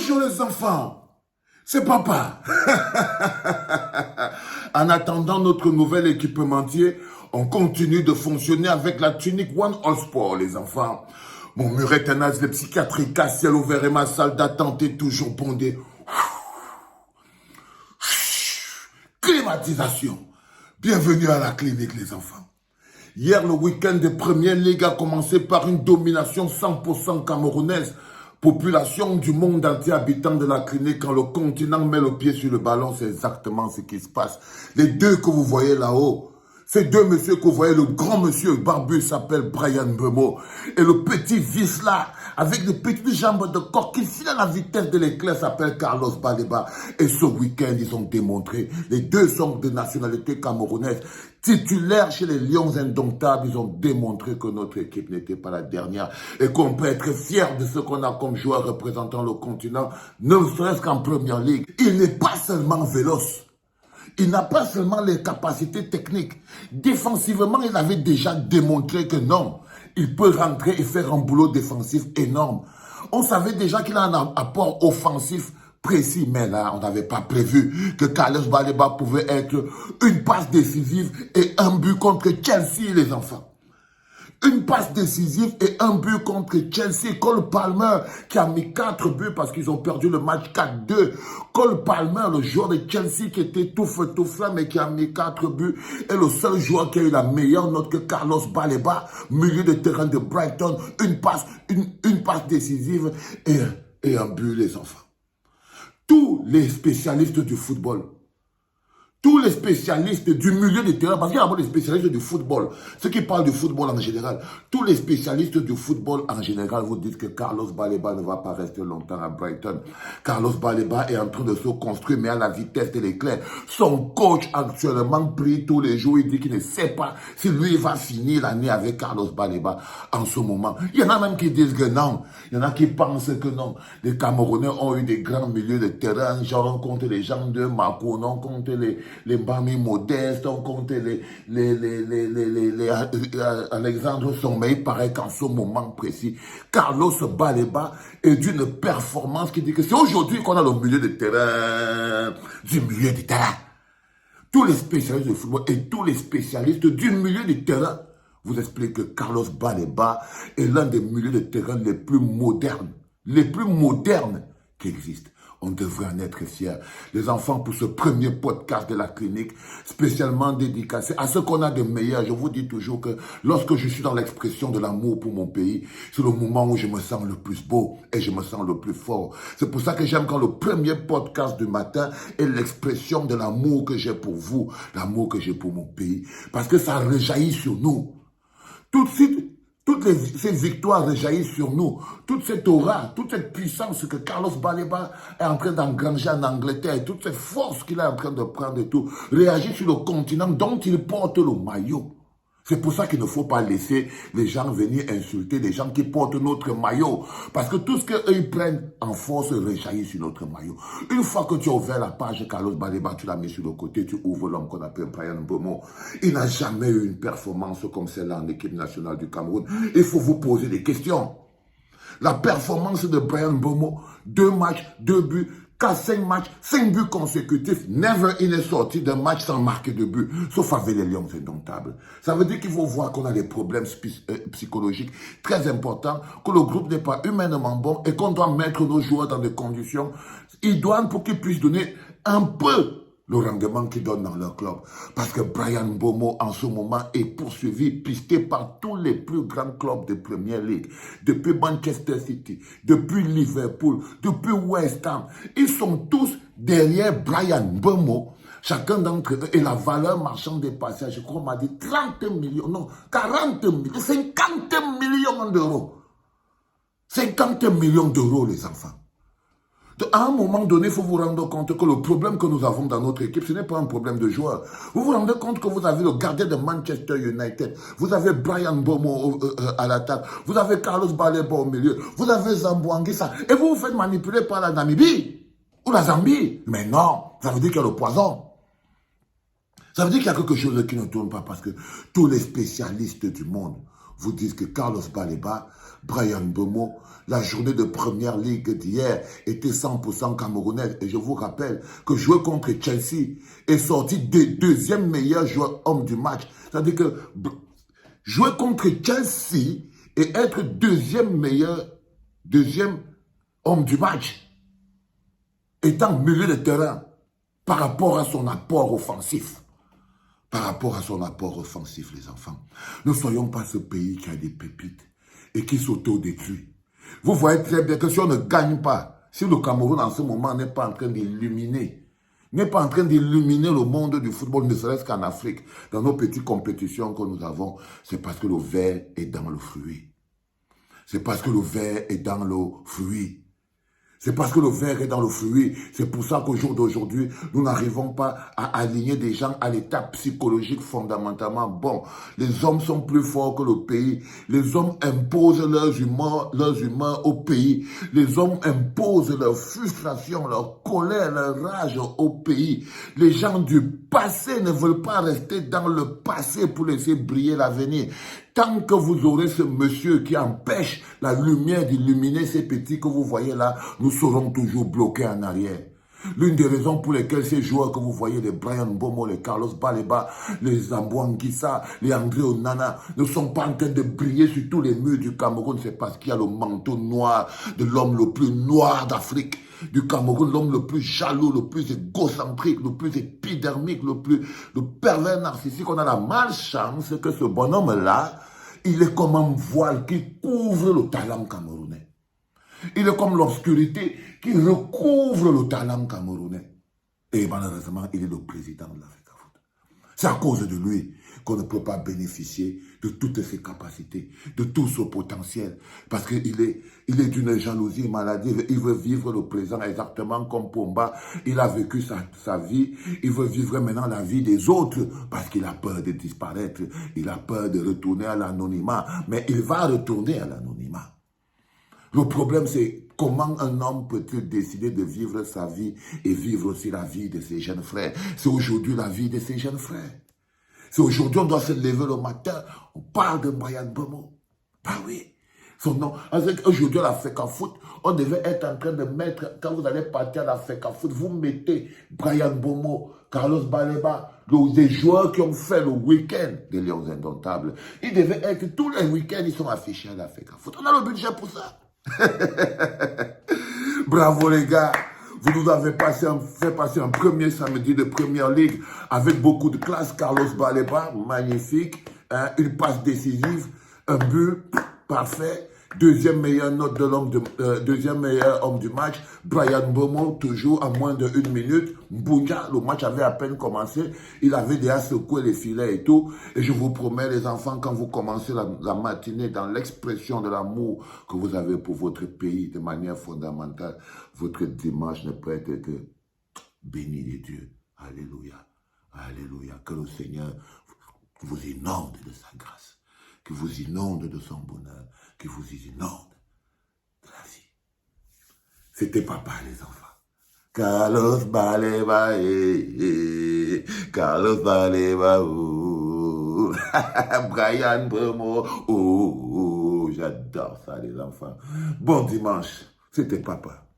Bonjour les enfants, c'est papa. En attendant notre nouvel équipementier, on continue de fonctionner avec la tunique One All Sport, les enfants. Mon mur est un asile psychiatrique à ciel ouvert et ma salle d'attente est toujours bondée. Climatisation. Bienvenue à la clinique, les enfants. Hier, le week-end de Première Ligue a commencé par une domination 100% camerounaise. Population du monde entier habitant de la clinique, quand le continent met le pied sur le ballon, c'est exactement ce qui se passe. Les deux que vous voyez là-haut, ces deux messieurs que vous voyez, le grand monsieur barbu s'appelle Bryan Mbeumo. Et le petit Visla, avec des petites jambes de coq qui file à la vitesse de l'éclair, s'appelle Carlos Baleba. Et ce week-end, ils ont démontré, les deux sont de nationalité camerounaise. Titulaires chez les Lions Indomptables, ils ont démontré que notre équipe n'était pas la dernière et qu'on peut être fier de ce qu'on a comme joueur représentant le continent, ne serait-ce qu'en Première Ligue. Il n'est pas seulement véloce, il n'a pas seulement les capacités techniques. Défensivement, il avait déjà démontré que non, il peut rentrer et faire un boulot défensif énorme. On savait déjà qu'il a un apport offensif précis, mais là, on n'avait pas prévu que Carlos Baleba pouvait être une passe décisive et un but contre Chelsea, les enfants. Une passe décisive et un but contre Chelsea. Cole Palmer qui a mis 4 buts parce qu'ils ont perdu le match 4-2. Cole Palmer, le joueur de Chelsea qui était tout feu tout flamme mais qui a mis 4 buts. Et le seul joueur qui a eu la meilleure note que Carlos Baleba, milieu de terrain de Brighton. Une passe décisive et un but, les enfants. Tous les spécialistes du football, tous les spécialistes du milieu de terrain, parce qu'il y a d'abord les spécialistes du football, ceux qui parlent du football en général, tous les spécialistes du football en général vous disent que Carlos Baleba ne va pas rester longtemps à Brighton. Carlos Baleba est en train de se construire, mais à la vitesse de l'éclair. Son coach actuellement prie tous les jours, il dit qu'il ne sait pas si lui va finir l'année avec Carlos Baleba en ce moment. Il y en a même qui disent que non, il y en a qui pensent que non. Les Camerounais ont eu des grands milieux de terrain, genre on compte les gens de Mako, on compte les Bami modestes, on compte les Alexandre Sommet. Il paraît qu'en ce moment précis, Carlos Baleba est d'une performance qui dit que c'est aujourd'hui qu'on a le milieu de terrain, du milieu de terrain. Tous les spécialistes de football et tous les spécialistes du milieu de terrain vous expliquent que Carlos Baleba est l'un des milieux de terrain les plus modernes qui existent. On devrait en être fiers. Les enfants, pour ce premier podcast de la clinique, spécialement dédicacé à ce qu'on a de meilleur. Je vous dis toujours que lorsque je suis dans l'expression de l'amour pour mon pays, c'est le moment où je me sens le plus beau et je me sens le plus fort. C'est pour ça que j'aime quand le premier podcast du matin est l'expression de l'amour que j'ai pour vous, l'amour que j'ai pour mon pays. Parce que ça rejaillit sur nous. Tout de suite, ces victoires rejaillissent sur nous. Toute cette aura, toute cette puissance que Carlos Baleba est en train d'engranger en Angleterre, toute cette force qu'il est en train de prendre et tout, réagit sur le continent dont il porte le maillot. C'est pour ça qu'il ne faut pas laisser les gens venir insulter les gens qui portent notre maillot. Parce que tout ce qu'eux ils prennent en force rejaillit sur notre maillot. Une fois que tu as ouvert la page Carlos Baleba, tu l'as mis sur le côté, tu ouvres l'homme qu'on appelle Bryan Mbeumo. Il n'a jamais eu une performance comme celle-là en équipe nationale du Cameroun. Il faut vous poser des questions. La performance de Bryan Mbeumo, 2 matchs, 2 buts, 5 matchs, 5 buts consécutifs. Never il est sorti d'un match sans marquer de but, sauf avec les Lions Indomptables. Ça veut dire qu'il faut voir qu'on a des problèmes psychologiques très importants, que le groupe n'est pas humainement bon et qu'on doit mettre nos joueurs dans des conditions idoines pour qu'ils puissent donner un peu le rendement qu'ils donnent dans leur club. Parce que Bryan Mbeumo, en ce moment, est poursuivi, pisté par tous les plus grands clubs de Première Ligue. Depuis Manchester City, depuis Liverpool, depuis West Ham. Ils sont tous derrière Bryan Mbeumo. Chacun d'entre eux, et la valeur marchande des passages, je crois, on m'a dit 30 millions, non, 40 millions, 50 millions d'euros. 50 millions d'euros, les enfants. À un moment donné, il faut vous rendre compte que le problème que nous avons dans notre équipe, ce n'est pas un problème de joueurs. Vous vous rendez compte que vous avez le gardien de Manchester United, vous avez Bryan Mbeumo à l'attaque, vous avez Carlos Baleba au milieu, vous avez Zambo Anguissa, et vous vous faites manipuler par la Namibie ou la Zambie. Mais non, ça veut dire qu'il y a le poison. Ça veut dire qu'il y a quelque chose qui ne tourne pas parce que tous les spécialistes du monde vous disent que Carlos Baleba Bryan Mbeumo, la journée de première ligue d'hier était 100% camerounaise. Et je vous rappelle que jouer contre Chelsea est sorti deuxième meilleur joueur homme du match. C'est-à-dire que jouer contre Chelsea et être deuxième homme du match, étant milieu de terrain par rapport à son apport offensif. Par rapport à son apport offensif, les enfants. Ne soyons pas ce pays qui a des pépites et qui s'auto-détruit. Vous voyez très bien que si on ne gagne pas, si le Cameroun en ce moment n'est pas en train d'illuminer, le monde du football, ne serait-ce qu'en Afrique, dans nos petites compétitions que nous avons, c'est parce que le verre est dans le fruit. C'est parce que le verre est dans le fruit. C'est parce que le verre est dans le fruit. C'est pour ça qu'au jour d'aujourd'hui, nous n'arrivons pas à aligner des gens à l'état psychologique fondamentalement bon. Les hommes sont plus forts que le pays. Les hommes imposent leurs humeurs au pays. Les hommes imposent leur frustration, leur colère, leur rage au pays. Les gens du passé ne veulent pas rester dans le passé pour laisser briller l'avenir. Tant que vous aurez ce monsieur qui empêche la lumière d'illuminer ces petits que vous voyez là, nous serons toujours bloqués en arrière. L'une des raisons pour lesquelles ces joueurs que vous voyez, les Bryan Mbeumo, les Carlos Baleba, les Zambou Anguissa, les André Onana, ne sont pas en train de briller sur tous les murs du Cameroun, c'est parce qu'il y a le manteau noir de l'homme le plus noir d'Afrique. Du Cameroun, l'homme le plus jaloux, le plus égocentrique, le plus épidermique, le pervers narcissique. On a la malchance que ce bonhomme-là, il est comme un voile qui couvre le talent camerounais. Il est comme l'obscurité qui recouvre le talent camerounais. Et malheureusement, il est le président de l'Afrique. C'est à cause de lui qu'on ne peut pas bénéficier de toutes ses capacités, de tout son potentiel. Parce qu'il est d'une jalousie maladive. Il veut vivre le présent exactement comme Pogba. Il a vécu sa vie. Il veut vivre maintenant la vie des autres parce qu'il a peur de disparaître. Il a peur de retourner à l'anonymat. Mais il va retourner à l'anonymat. Le problème, c'est comment un homme peut-il décider de vivre sa vie et vivre aussi la vie de ses jeunes frères. C'est aujourd'hui la vie de ses jeunes frères. C'est aujourd'hui on doit se lever le matin, on parle de Bryan Mbeumo. Bah oui, son nom. Aujourd'hui à la FECAFOOT, on devait être en train de mettre, quand vous allez partir à la FECAFOOT, vous mettez Bryan Mbeumo, Carlos Baleba, des joueurs qui ont fait le week-end des Lions Indomptables. Ils devaient être, tous les week-ends, ils sont affichés à la FECAFOOT. On a le budget pour ça. Bravo les gars, vous nous avez fait passer un premier samedi de première ligue avec beaucoup de classe. Carlos Baleba, magnifique, une passe décisive, un but parfait. Deuxième meilleure note de deuxième meilleur homme du match, Bryan Mbeumo, toujours à moins de 1 minute. Mbouya, le match avait à peine commencé, il avait déjà secoué les filets et tout. Et je vous promets les enfants, quand vous commencez la matinée dans l'expression de l'amour que vous avez pour votre pays de manière fondamentale, votre dimanche ne peut être que béni de Dieu. Alléluia, alléluia. Que le Seigneur vous inonde de sa grâce, que vous inonde de son bonheur, qui vous inonde de la vie. C'était papa, les enfants. Carlos Baleba, Carlos Baleba, Bryan Mbeumo, j'adore ça, les enfants. Bon dimanche, c'était papa.